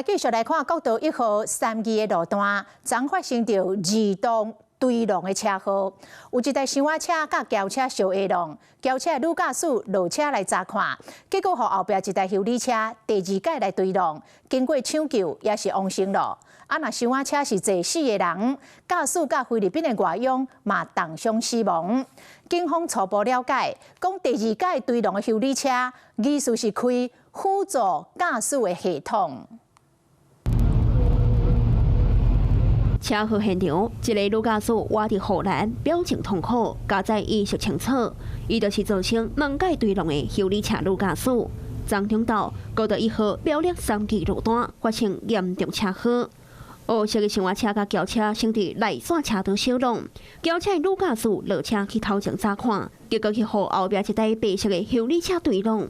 繼續來看國道1號3期的路段，昨發生着2棟對撞的車禍，有一台箱仔車甲轎車相會撞，轎車的女駕駛落車來查看，結果和後壁一台修理車第2擺來對撞，經過搶救也是往生了。若箱仔車是坐4個人，駕駛甲菲律賓的外傭嘛重傷死亡。警方初步了解，講第2擺對撞的修理車疑似是開輔助駕駛的系統。車禍現場，一個女駕駛活佇護欄，表情痛苦，加載意識清楚。伊就是造成兩界對撞的修理車女駕駛。昨中晝，國道1號苗栗3期路段發生嚴重車禍，黑色的箱仔車甲轎車先佇內線車道相撞，轎車的女駕駛落車去頭前查看，結果去和後壁一台白色的修理車對撞。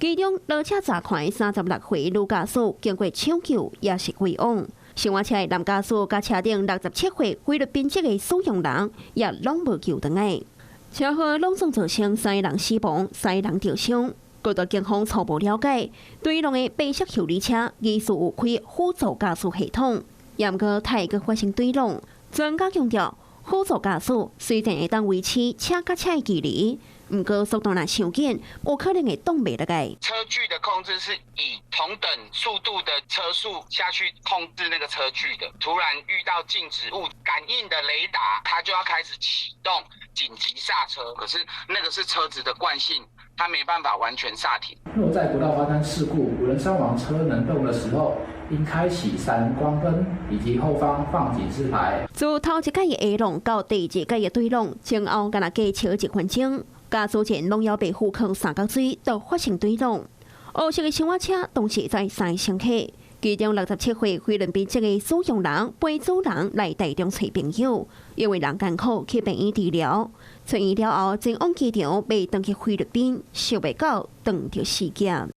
其中落車查看的36歲女駕駛經過搶救也是歸亡。箱仔車的男駕駛甲車頂67歲菲律賓籍的使用人也攏無救回來。車禍攏總造成3個人死亡，3個人受傷。國道警方初步了解，對撞的白色修理車疑似有開輔助駕駛系統，也毋過太個發生對撞。專家強調，輔助駕駛雖然會當維持車甲車的距離，毋過速度若傷緊，有可能會擋袂落來。車距的控制是以同等速度的車速下去控制那個車距的。突然遇到靜止物感應的雷達，它就要開始啟動緊急剎車。可是那個是車子的慣性，它沒辦法完全剎停。若在不到發生事故、無人傷亡、車能動的時候，應開啟閃光燈以及後方放警示牌。自頭一擺的下浪到第2擺的對浪，前後敢若加超1分鐘。駕駛前攏要被護坑三角錐，都發生對撞。黑色的箱仔車當時載3個乘客，其中67歲菲律賓籍的使用人陪主人來台中找朋友，因為人艱苦去病院治療，出院了後前往機場被轉去菲律賓，想袂到撞到事件。